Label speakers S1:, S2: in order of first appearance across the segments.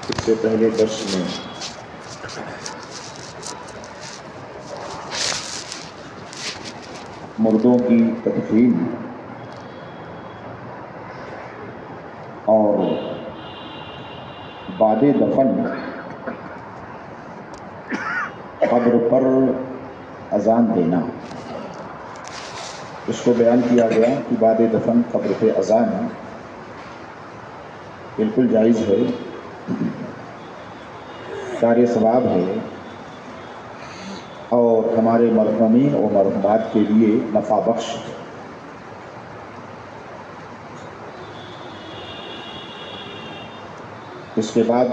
S1: اس سے پہلے درس میں مردوں کی تدفین اور بعد دفن قبر پر اذان دینا، اس کو بیان کیا گیا کہ بعد دفن قبر پہ اذان بالکل جائز ہے، کار ثواب ہے اور ہمارے مرحومین و مرحومات کے لیے نفع بخش ہے۔ اس کے بعد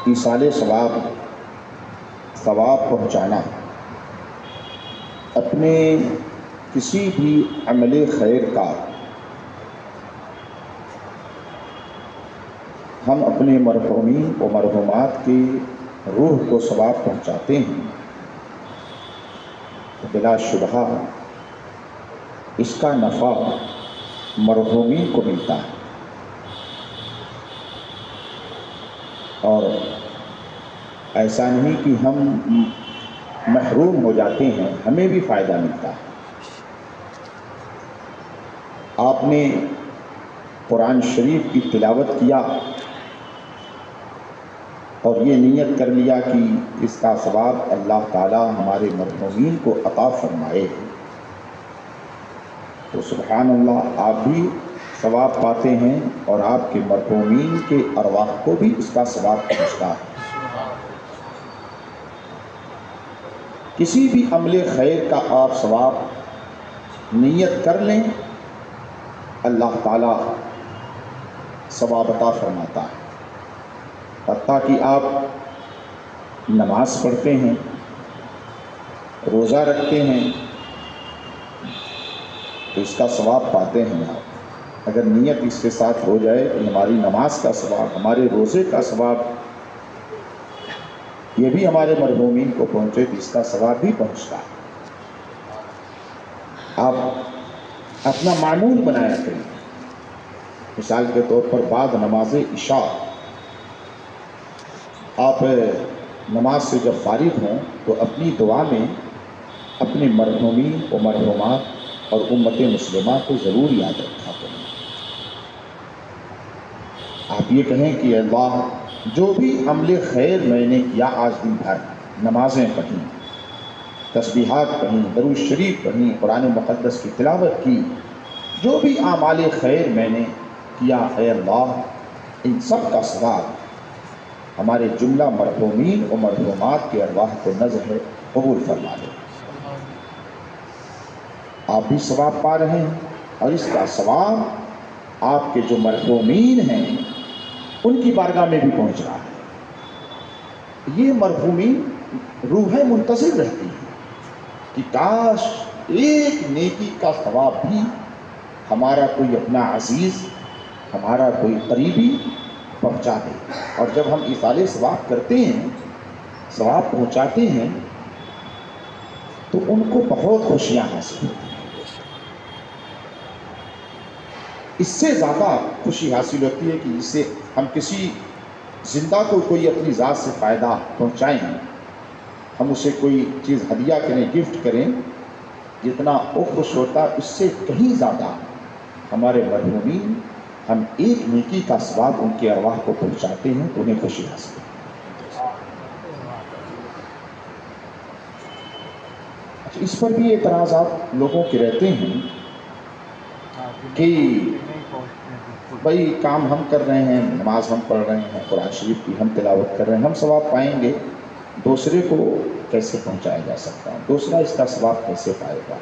S1: ایصال ثواب پہنچانا، اپنے کسی بھی عمل خیر کا ہم اپنے مرحومین و مرحومات کی روح کو ثواب پہنچاتے ہیں، بلا شبہ اس کا نفع مرحومین کو ملتا ہے اور ایسا نہیں کہ ہم محروم ہو جاتے ہیں، ہمیں بھی فائدہ ملتا ہے۔ آپ نے قرآن شریف کی تلاوت کیا اور یہ نیت کر لیا کہ اس کا ثواب اللہ تعالی ہمارے مرحومین کو عطا فرمائے، تو سبحان اللہ آپ بھی ثواب پاتے ہیں اور آپ کے مرحومین کے ارواح کو بھی اس کا ثواب پہنچتا ہے۔ کسی بھی عمل خیر کا آپ ثواب نیت کر لیں، اللہ تعالی ثواب عطا فرماتا ہے۔ حتیٰ کہ آپ نماز پڑھتے ہیں، روزہ رکھتے ہیں تو اس کا ثواب پاتے ہیں آپ، اگر نیت اس کے ساتھ ہو جائے کہ ہماری نماز کا ثواب، ہمارے روزے کا ثواب یہ بھی ہمارے مرحومین کو پہنچے تو اس کا ثواب بھی پہنچتا ہے۔ آپ اپنا معمول بنایا کریں، مثال کے طور پر بعد نماز عشاء آپ نماز سے جب فارغ ہوں تو اپنی دعا میں اپنے مرحومین و مرحومات اور امت مسلمہ کو ضرور یاد رکھا کریں۔ آپ یہ کہیں کہ اللہ جو بھی عمل خیر میں نے کیا آج دن بھر، نمازیں پڑھیں، تسبیحات پڑھیں، درود شریف پڑھیں، قرآن مقدس کی تلاوت کی، جو بھی اعمال خیر میں نے کیا، اے اللہ ان سب کا ثواب ہمارے جملہ مرحومین و مرحومات کے ارواح کو نذر ہے، قبول فرما لے۔ آپ بھی ثواب پا رہے ہیں اور اس کا ثواب آپ کے جو مرحومین ہیں ان کی بارگاہ میں بھی پہنچ رہا ہے۔ یہ مرحومین روحیں منتظر رہتی ہیں کہ کاش ایک نیکی کا ثواب بھی ہمارا کوئی اپنا عزیز، ہمارا کوئی قریبی پہنچا دے، اور جب ہم ایصال ثواب کرتے ہیں، ثواب پہنچاتے ہیں تو ان کو بہت خوشیاں حاصل ہوتی ہیں۔ اس سے زیادہ خوشی حاصل ہوتی ہے کہ اس سے ہم کسی زندہ کو کوئی اپنی ذات سے فائدہ پہنچائیں، ہم اسے کوئی چیز ہدیہ کریں، گفٹ کریں، جتنا وہ خوش ہوتا ہے اس سے کہیں زیادہ ہمارے مرحومین، ہم ایک نیکی کا ثواب ان کے ارواح کو پہنچاتے ہیں تو انہیں خوشی حاصل ہوتی ہے۔ اس پر بھی اعتراضات لوگوں کے رہتے ہیں کہ بھائی کام ہم کر رہے ہیں، نماز ہم پڑھ رہے ہیں، قرآن شریف کی ہم تلاوت کر رہے ہیں، ہم ثواب پائیں گے، دوسرے کو کیسے پہنچایا جا سکتا ہے، دوسرا اس کا ثواب کیسے پائے گا؟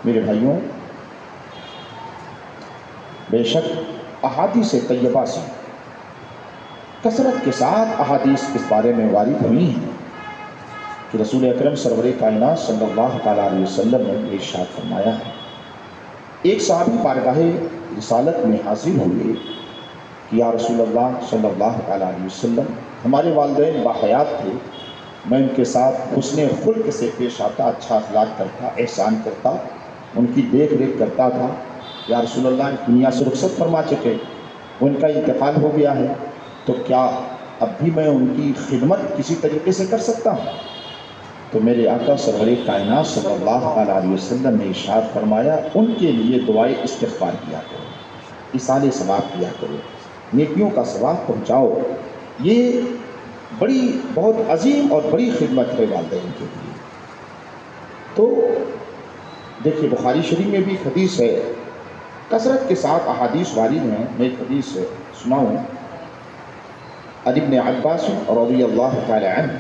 S1: میرے بھائیوں، بے شک احادیث طیبہ سے کثرت کے ساتھ احادیث اس بارے میں وارد ہوئی ہیں کہ رسول اکرم سرور کائنات صلی اللہ تعالیٰ علیہ وسلم نے ارشاد فرمایا ہے، ایک صحابی بارگاہ رسالت میں حاضر ہوئے کہ یا رسول اللہ صلی اللہ تعالیٰ علیہ وسلم، ہمارے والدین باحیات تھے، میں ان کے ساتھ حسن خلق سے پیش آتا، اچھا اخلاق کرتا، احسان کرتا، ان کی دیکھ ریکھ کرتا تھا، یا رسول اللہ دنیا سے رخصت فرما چکے، ان کا انتقال ہو گیا ہے، تو کیا اب بھی میں ان کی خدمت کسی طریقے سے کر سکتا ہوں؟ تو میرے آقا سرور کائنات صلی اللہ علیہ وسلم نے ارشاد فرمایا ان کے لیے دعائے استغفار کیا کرو، ایصال ثواب کیا کرو، نیکیوں کا ثواب پہنچاؤ۔ یہ بڑی بہت عظیم اور بڑی خدمت ہے والدین کے لیے۔ تو دیکھیے بخاری شریف میں بھی حدیث ہے، کثرت کے ساتھ احادیث وارد ہیں، میں ایک حدیث سناؤں۔ عن ابن عباس رضی اللہ تعالی عنہ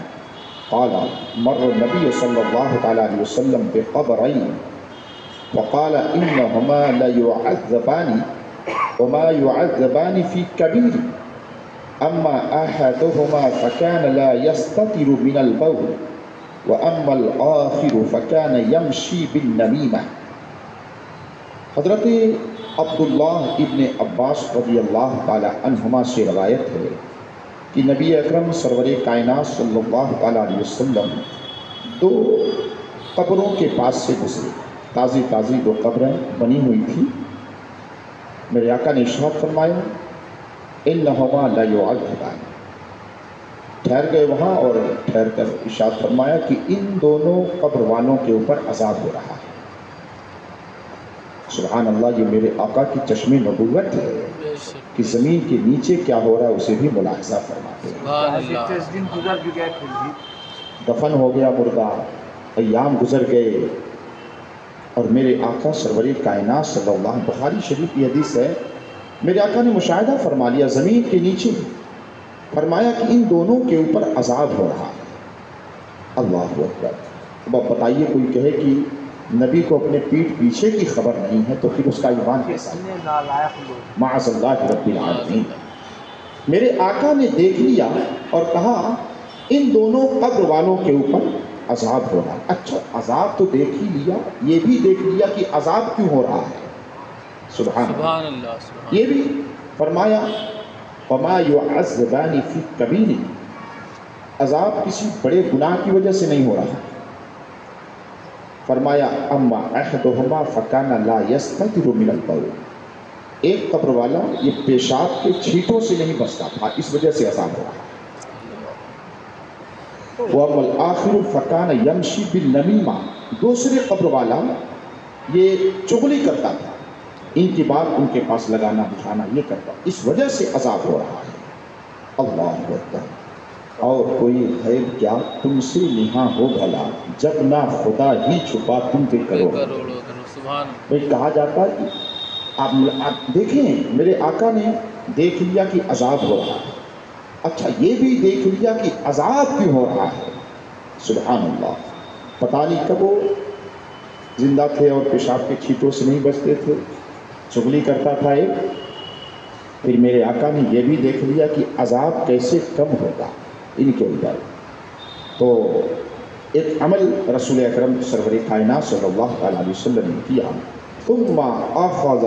S1: قال مر النبی صلی اللہ تعالی علیہ وسلم بقبرین وقال انہما لیعذبان وما يعذبان في كبير اما احدهما فكان لا يستتر من البول واما الاخر فكان يمشي بالنميمة۔ حضرت عبداللہ ابن عباس رضی اللہ تعالی عنہما سے روایت ہے کہ نبی اکرم سرور کائنات صلی اللہ تعالی علیہ وسلم دو قبروں کے پاس سے گزرے، تازی تازی دو قبریں بنی ہوئی تھی۔ میرے آقا نے ارشاد فرمایا انہما لیعذبان، ٹھہر گئے وہاں اور ٹھہر کر ارشاد فرمایا کہ ان دونوں قبر والوں کے اوپر عذاب ہو رہا ہے۔ سبحان اللہ، یہ میرے آقا کی چشم نبوت ہے کہ زمین کے نیچے کیا ہو رہا ہے اسے بھی ملاحظہ فرماتے ہیں۔ دفن ہو گیا مردہ، ایام گزر گئے، اور میرے آقا سرور کائنات صلی اللہ علیہ وسلم، بخاری شریف کی حدیث ہے، میرے آقا نے مشاہدہ فرما لیا زمین کے نیچے، فرمایا کہ ان دونوں کے اوپر عذاب ہو رہا ہے۔ اللہ اکبر۔ اب آپ بتائیے کوئی کہے کہ نبی کو اپنے پیٹھ پیچھے کی خبر نہیں ہے تو پھر اس کا ایمان کیسا ہے؟ معاذ اللہ رب العالمین۔ میرے آقا نے دیکھ لیا اور کہا ان دونوں قبر والوں کے اوپر عذاب ہو رہا ہے۔ اچھا عذاب تو دیکھ ہی لیا، یہ بھی دیکھ لیا کہ عذاب کیوں ہو رہا ہے۔ سبحان اللہ۔ یہ بھی فرمایا وما يعذبان في كبير، عذاب کسی بڑے گناہ کی وجہ سے نہیں ہو رہا۔ فرمایا اما احدهما فكان لا يستتر من البول، ایک قبر والا یہ پیشاب کے چھینٹوں سے نہیں بچتا تھا، اس وجہ سے عذاب ہو رہا۔ واما الاخر فكان يمشي بالنميمة، دوسرے قبر والا یہ چغلی کرتا تھا، ان کی بات ان کے پاس لگانا بٹھانا یہ کرتا، اس وجہ سے عذاب ہو رہا ہے۔ اللہ اکبر۔ اور کوئی غیب کیا تم سے نہاں ہو بھلا، جب نہ خدا ہی چھپا تم پہ کرو۔ بھئی کہا جاتا ہے کہ آپ دیکھیں میرے آقا نے دیکھ لیا کہ عذاب ہو رہا ہے، اچھا یہ بھی دیکھ لیا کہ عذاب کیوں ہو رہا ہے۔ سبحان اللہ۔ پتہ نہیں کب وہ زندہ تھے اور پیشاب کے چھینٹوں سے نہیں بچتے تھے، چغلی کرتا تھا ایک، پھر میرے آقا نے یہ بھی دیکھ لیا کہ عذاب کیسے کم ہوگا ان کے اوپر۔ تو ایک عمل رسول اکرم سرور کائنات صلی اللہ علیہ وسلم نے کیا، ثم اخذ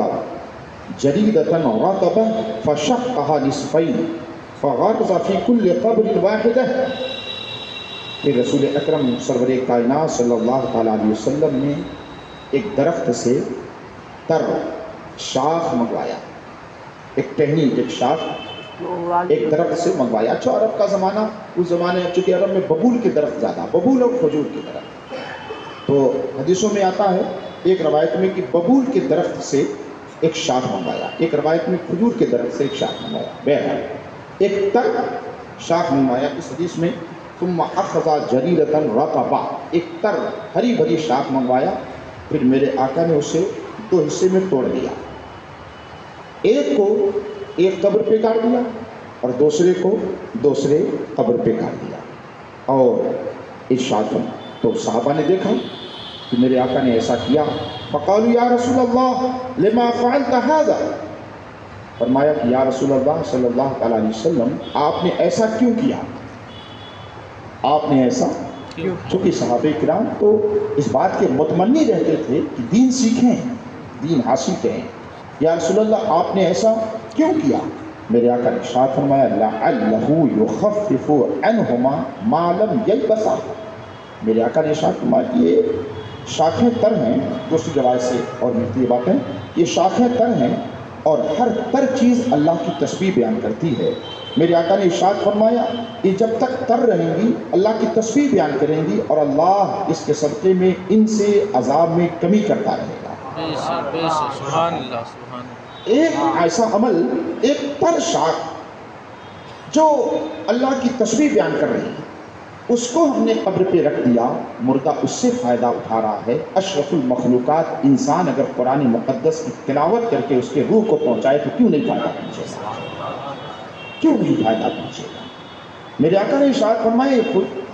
S1: جریدۃ رطبۃ فشقها نصفین فغرز فی کل قبر واحدہ۔ پھر رسول اکرم سرور کائنات صلی اللہ علیہ وسلم نے ایک درخت سے تر شاخ منگوایا، ایک ٹہنی، ایک شاخ ایک درخت سے منگوایا۔ اچھا عرب کا زمانہ، اس زمانے چونکہ عرب میں ببول کے درخت زیادہ، ببول اور کھجور کے درخت، تو حدیثوں میں آتا ہے ایک روایت میں کہ ببول کے درخت سے ایک شاخ منگوایا، ایک روایت میں کھجور کے درخت سے ایک شاخ منگوایا، بہرحال ایک تر شاخ منگوایا۔ اس حدیث میں ثم اخذ جریدۃ رطبۃ، ایک تر ہری بھری شاخ منگوایا، پھر میرے آقا نے اسے دو حصے میں توڑ دیا، ایک کو ایک قبر پہ کاٹ دیا اور دوسرے کو دوسرے قبر پہ کاٹ دیا، اور ارشاد تو صحابہ نے دیکھا کہ میرے آقا نے ایسا کیا، فقالوا یا رسول اللہ لما فعلت هذا، فرمایا کہ یا رسول اللہ صلی اللہ علیہ وسلم آپ نے ایسا کیوں کیا، آپ نے ایسا کیوں؟ چونکہ صحابہ کرام تو اس بات کے متمنی رہتے تھے کہ دین سیکھیں، دین حاصل کریں، یا رسول اللہ آپ نے ایسا کیوں کیا؟ میرے آقا نے ارشاد فرمایا لعلہ یخفف عنہما ما لم یلبسا، میرے آقا نے ارشاد فرمایا کہ یہ شاخیں تر ہیں، دوسری روایت سے اور ملتی یہ باتیں، یہ شاخیں تر ہیں اور ہر تر چیز اللہ کی تسبیح بیان کرتی ہے۔ میرے آقا نے ارشاد فرمایا یہ جب تک تر رہیں گی اللہ کی تسبیح بیان کریں گی اور اللہ اس کے صدقے میں ان سے عذاب میں کمی کرتا رہے گا۔
S2: بے شک سبحان اللہ سبحان اللہ۔
S1: ایک ایسا عمل، ایک تر شاخ جو اللہ کی تسبیح بیان کر رہی ہے، اس کو ہم نے قبر پہ رکھ دیا، مردہ اس سے فائدہ اٹھا رہا ہے۔ اشرف المخلوقات انسان اگر قرآن مقدس کی تلاوت کر کے اس کے روح کو پہنچائے تو کیوں نہیں فائدہ پہنچے گا؟ کیوں نہیں فائدہ پہنچے گا؟ میرے آقا نے ارشاد فرمایا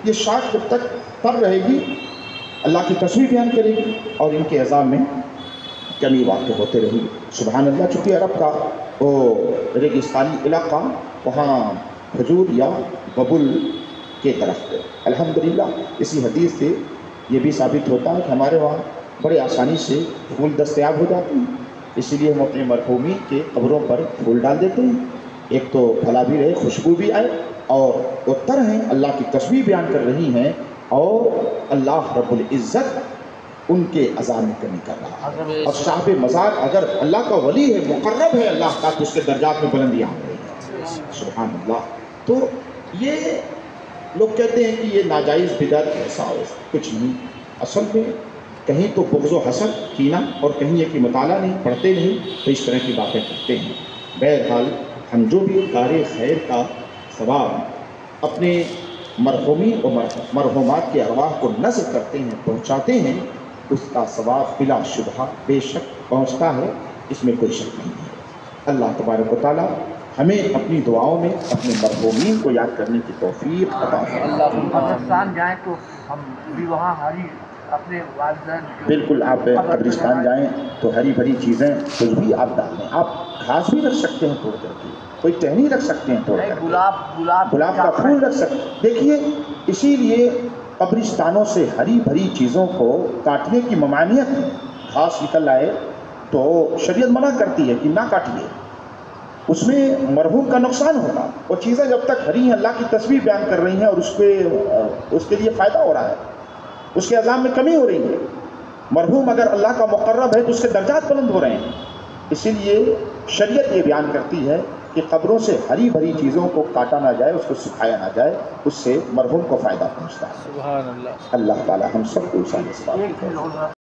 S1: یہ شاخ جب تک تر رہے گی اللہ کی تسبیح بیان کرے گی اور ان کے عذاب میں کمی واقع ہوتے رہی۔ سبحان اللہ۔ چونکہ عرب کا وہ ریگستانی علاقہ، وہاں کھجور یا ببل کے درخت، الحمدللہ اسی حدیث سے یہ بھی ثابت ہوتا ہے کہ ہمارے وہاں بڑے آسانی سے پھول دستیاب ہو جاتے ہیں، اسی لیے ہم اپنے مرحومین کے قبروں پر پھول ڈال دیتے ہیں، ایک تو پھلا بھی رہے، خوشبو بھی آئے، اور وہ تر ہیں، اللہ کی تسبیح بیان کر رہی ہیں، اور اللہ رب العزت ان کے عذاب میں کمی کر رہا ہے۔ اور صاحب مزار اگر اللہ کا ولی ہے، مقرب ہے اللہ کا، تو اس کے درجات میں بلندیاں ہو رہی ہیں۔ سبحان اللہ۔ تو یہ لوگ کہتے ہیں کہ یہ ناجائز بدعت ایسا ہو، کچھ نہیں، اصل میں کہیں تو بغض و حسد کینہ، اور کہیں یہ کہ مطالعہ نہیں، پڑھتے نہیں، تو اس طرح کی باتیں کرتے ہیں۔ بہرحال ہم جو بھی کار خیر کا ثواب اپنے مرحومین و مرحومات کے ارواح کو نذر کرتے ہیں، پہنچاتے ہیں، اس کا ثواب بلا شبہ بے شک پہنچتا ہے، اس میں کوئی شک نہیں ہے۔ اللہ تبارک و تعالیٰ ہمیں اپنی دعاؤں میں اپنے مرحومین کو یاد کرنے کی توفیق عطا فرمائے۔
S3: قبرستان جائیں تو ہم بھی وہاں ہری اپنے والدین،
S1: بالکل، آپ قبرستان جائیں تو ہری بھری چیزیں کچھ بھی آپ ڈال دیں، آپ گھاس بھی رکھ سکتے ہیں توڑ کر کے، کوئی ٹہنی رکھ سکتے ہیں توڑ کر کے، گلاب کا پھول رکھ سکتے ہیں۔ دیکھیے اسی لیے قبرستانوں سے ہری بھری چیزوں کو کاٹنے کی ممانعت ہے۔ گھاس نکل آئے تو شریعت منع کرتی ہے کہ نہ کاٹیے، اس میں مرحوم کا نقصان ہوگا۔ وہ چیزیں جب تک ہری ہیں، اللہ کی تسبیح بیان کر رہی ہیں، اور اس کے لیے فائدہ ہو رہا ہے، اس کے عذاب میں کمی ہو رہی ہے۔ مرحوم اگر اللہ کا مقرب ہے تو اس کے درجات بلند ہو رہے ہیں۔ اسی لیے شریعت یہ بیان کرتی ہے کہ قبروں سے ہری بھری چیزوں کو کاٹا نہ جائے، اس کو سکھایا نہ جائے، اس سے مرحوم کو فائدہ پہنچتا ہے۔
S2: سبحان اللہ۔
S1: اللہ تعالی ہم سب کو